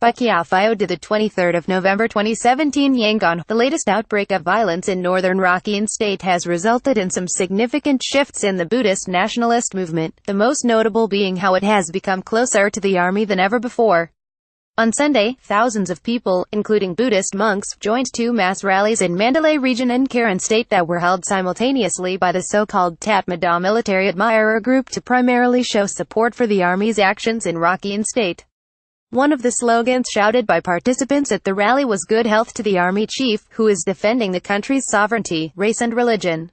by Kyaw Phyo Tha, the 23rd of November 2017. Yangon, the latest outbreak of violence in northern Rakhine State has resulted in some significant shifts in the Buddhist nationalist movement, the most notable being how it has become closer to the army than ever before. On Sunday, thousands of people, including Buddhist monks, joined two mass rallies in Mandalay region and Rakhine State that were held simultaneously by the so-called Tatmadaw military admirer group to primarily show support for the army's actions in Rakhine State. One of the slogans shouted by participants at the rally was "Good health to the army chief, who is defending the country's sovereignty, race and religion."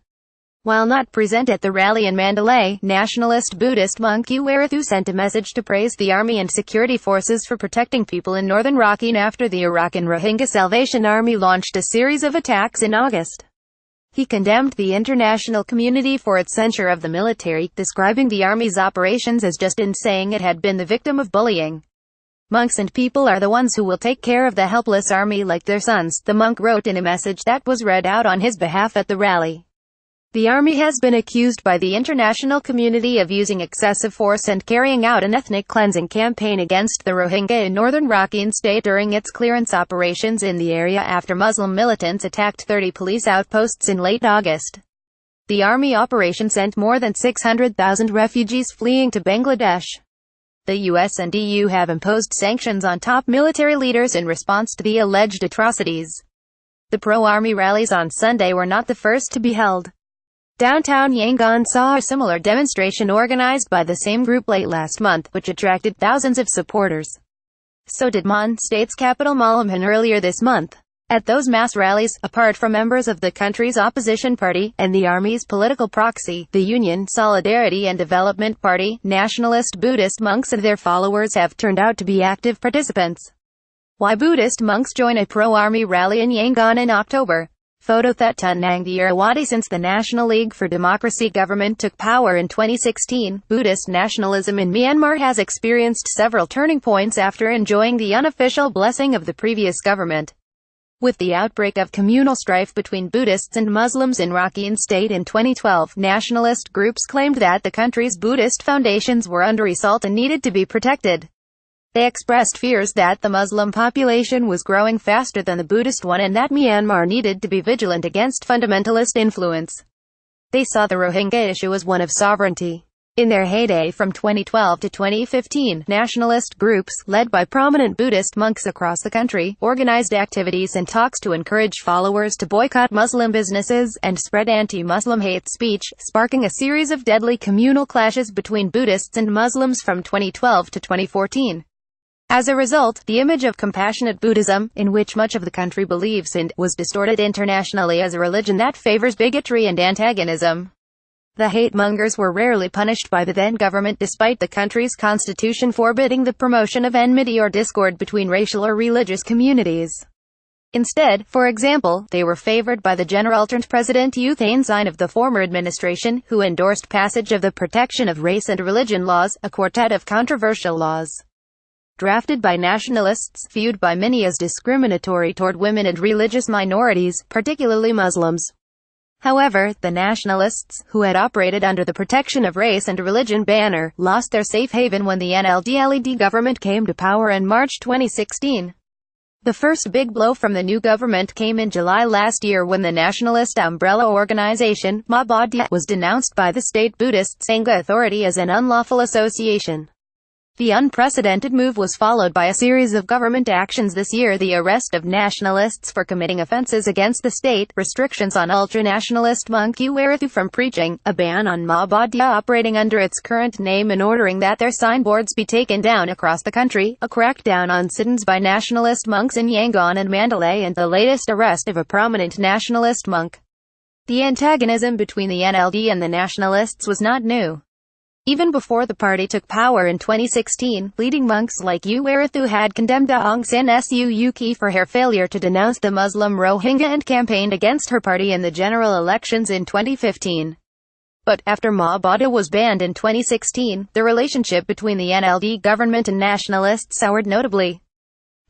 While not present at the rally in Mandalay, nationalist Buddhist monk Kyaw Phyo Tha sent a message to praise the army and security forces for protecting people in northern Rakhine after the Arakan Rohingya Salvation Army launched a series of attacks in August. He condemned the international community for its censure of the military, describing the army's operations as just and saying it had been the victim of bullying. "Monks and people are the ones who will take care of the helpless army like their sons," the monk wrote in a message that was read out on his behalf at the rally. The army has been accused by the international community of using excessive force and carrying out an ethnic cleansing campaign against the Rohingya in northern Rakhine State during its clearance operations in the area after Muslim militants attacked 30 police outposts in late August. The army operation sent more than 600,000 refugees fleeing to Bangladesh. The US and EU have imposed sanctions on top military leaders in response to the alleged atrocities. The pro-army rallies on Sunday were not the first to be held. Downtown Yangon saw a similar demonstration organized by the same group late last month, which attracted thousands of supporters. So did Mandalay State's capital Mandalay earlier this month. At those mass rallies, apart from members of the country's opposition party, and the army's political proxy, the Union Solidarity and Development Party, nationalist Buddhist monks and their followers have turned out to be active participants. Why Buddhist monks join a pro-army rally in Yangon in October? Photo Thatunang the Irrawaddy. Since the National League for Democracy government took power in 2016, Buddhist nationalism in Myanmar has experienced several turning points after enjoying the unofficial blessing of the previous government. With the outbreak of communal strife between Buddhists and Muslims in Rakhine State in 2012, nationalist groups claimed that the country's Buddhist foundations were under assault and needed to be protected. They expressed fears that the Muslim population was growing faster than the Buddhist one and that Myanmar needed to be vigilant against fundamentalist influence. They saw the Rohingya issue as one of sovereignty. In their heyday from 2012 to 2015, nationalist groups, led by prominent Buddhist monks across the country, organized activities and talks to encourage followers to boycott Muslim businesses and spread anti-Muslim hate speech, sparking a series of deadly communal clashes between Buddhists and Muslims from 2012 to 2014. As a result, the image of compassionate Buddhism, in which much of the country believes in, was distorted internationally as a religion that favors bigotry and antagonism. The hate-mongers were rarely punished by the then government despite the country's constitution forbidding the promotion of enmity or discord between racial or religious communities. Instead, for example, they were favored by the General President U Thein Sein of the former administration, who endorsed passage of the Protection of Race and Religion Laws, a quartet of controversial laws drafted by nationalists, viewed by many as discriminatory toward women and religious minorities, particularly Muslims. However, the nationalists, who had operated under the Protection of Race and Religion banner, lost their safe haven when the NLD-LED government came to power in March 2016. The first big blow from the new government came in July last year when the nationalist umbrella organization, Mabodya, was denounced by the state Buddhist Sangha authority as an unlawful association. The unprecedented move was followed by a series of government actions this year: the arrest of nationalists for committing offenses against the state, restrictions on ultra-nationalist monk Kyaw Phyo Tha from preaching, a ban on Mabodya operating under its current name and ordering that their signboards be taken down across the country, a crackdown on sit-ins by nationalist monks in Yangon and Mandalay, and the latest arrest of a prominent nationalist monk. The antagonism between the NLD and the nationalists was not new. Even before the party took power in 2016, leading monks like Kyaw Phyo Tha had condemned Aung San Suu Kyi for her failure to denounce the Muslim Rohingya and campaigned against her party in the general elections in 2015. But, after Mabodya was banned in 2016, the relationship between the NLD government and nationalists soured notably.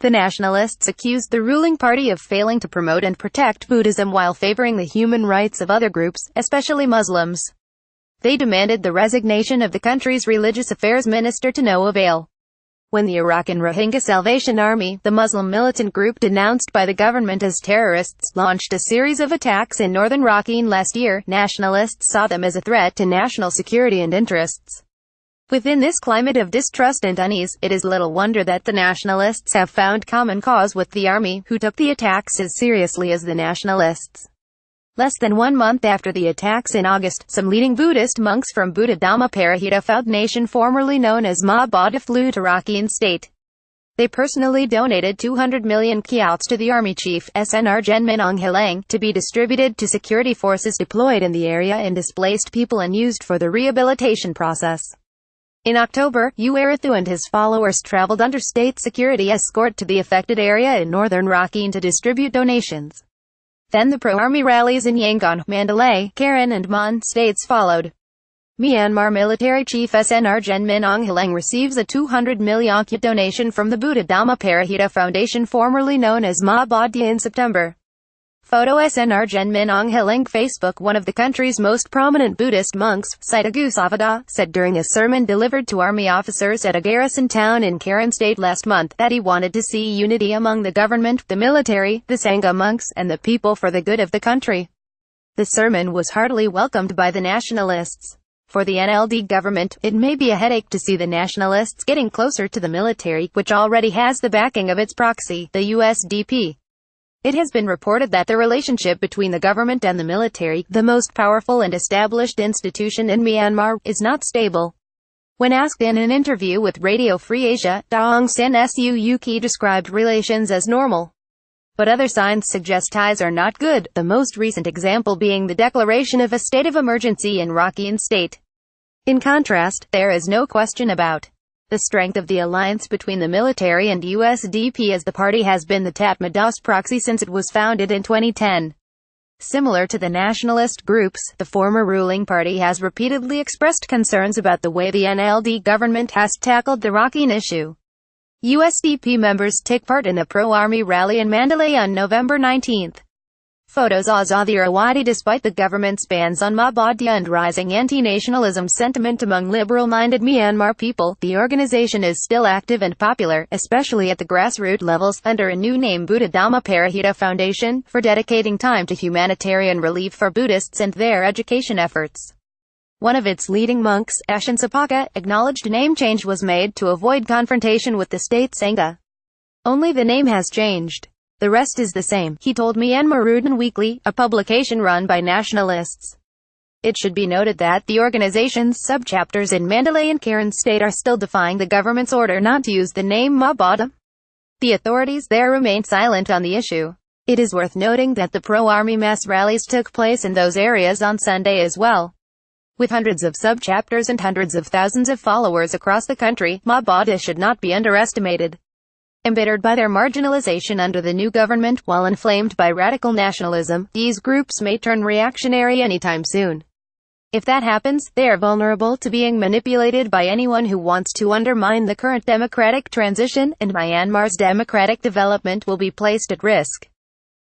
The nationalists accused the ruling party of failing to promote and protect Buddhism while favoring the human rights of other groups, especially Muslims. They demanded the resignation of the country's religious affairs minister to no avail. when the Iraqi Rohingya Salvation Army, the Muslim militant group denounced by the government as terrorists, launched a series of attacks in northern Rakhine last year. Nationalists saw them as a threat to national security and interests. Within this climate of distrust and unease, it is little wonder that the nationalists have found common cause with the army, who took the attacks as seriously as the nationalists. Less than 1 month after the attacks in August, some leading Buddhist monks from Buddha Dhamma Parahita Foundation, formerly known as Ma Bodhi, flew to Rakhine State. They personally donated 200 million kyats to the army chief, SNR Genmin Ong Hilang, to be distributed to security forces deployed in the area and displaced people and used for the rehabilitation process. In October, Uwarathu and his followers traveled under state security escort to the affected area in northern Rakhine to distribute donations. Then the pro-army rallies in Yangon, Mandalay, Karen and Mon states followed. Myanmar military chief SNR Genmin Ong Hilang receives a 200 million kyat donation from the Buddha Dhamma Parahita Foundation, formerly known as Ma Bodhi, in September. Photo SNR Genmin Ong Hilang Facebook. One of the country's most prominent Buddhist monks, Kyaw Phyo Tha, said during a sermon delivered to army officers at a garrison town in Karen State last month, that he wanted to see unity among the government, the military, the Sangha monks, and the people for the good of the country. The sermon was heartily welcomed by the nationalists. For the NLD government, it may be a headache to see the nationalists getting closer to the military, which already has the backing of its proxy, the USDP. It has been reported that the relationship between the government and the military, the most powerful and established institution in Myanmar, is not stable. When asked in an interview with Radio Free Asia, Daung San Suu Kyi described relations as normal. But other signs suggest ties are not good, the most recent example being the declaration of a state of emergency in Rakhine State. In contrast, there is no question about the strength of the alliance between the military and USDP, as the party has been the Tatmadaw's proxy since it was founded in 2010. Similar to the nationalist groups, the former ruling party has repeatedly expressed concerns about the way the NLD government has tackled the Rakhine issue. USDP members take part in a pro-army rally in Mandalay on November 19. Photos Azadi Rawadi. Despite the government's bans on Ma Bodhi and rising anti-nationalism sentiment among liberal-minded Myanmar people, the organization is still active and popular, especially at the grassroots levels, under a new name, Buddha Dhamma Parahita Foundation, for dedicating time to humanitarian relief for Buddhists and their education efforts. One of its leading monks, Ashin Sapaka, acknowledged a name change was made to avoid confrontation with the state Sangha. Only the name has changed. The rest is the same, he told Myanmar Rudin Weekly, a publication run by nationalists. It should be noted that the organization's subchapters in Mandalay and Karen State are still defying the government's order not to use the name Ma Bodhi. The authorities there remain silent on the issue. It is worth noting that the pro-army mass rallies took place in those areas on Sunday as well. With hundreds of subchapters and hundreds of thousands of followers across the country, Ma Bodhi should not be underestimated. Embittered by their marginalization under the new government, while inflamed by radical nationalism, these groups may turn reactionary anytime soon. If that happens, they are vulnerable to being manipulated by anyone who wants to undermine the current democratic transition, and Myanmar's democratic development will be placed at risk.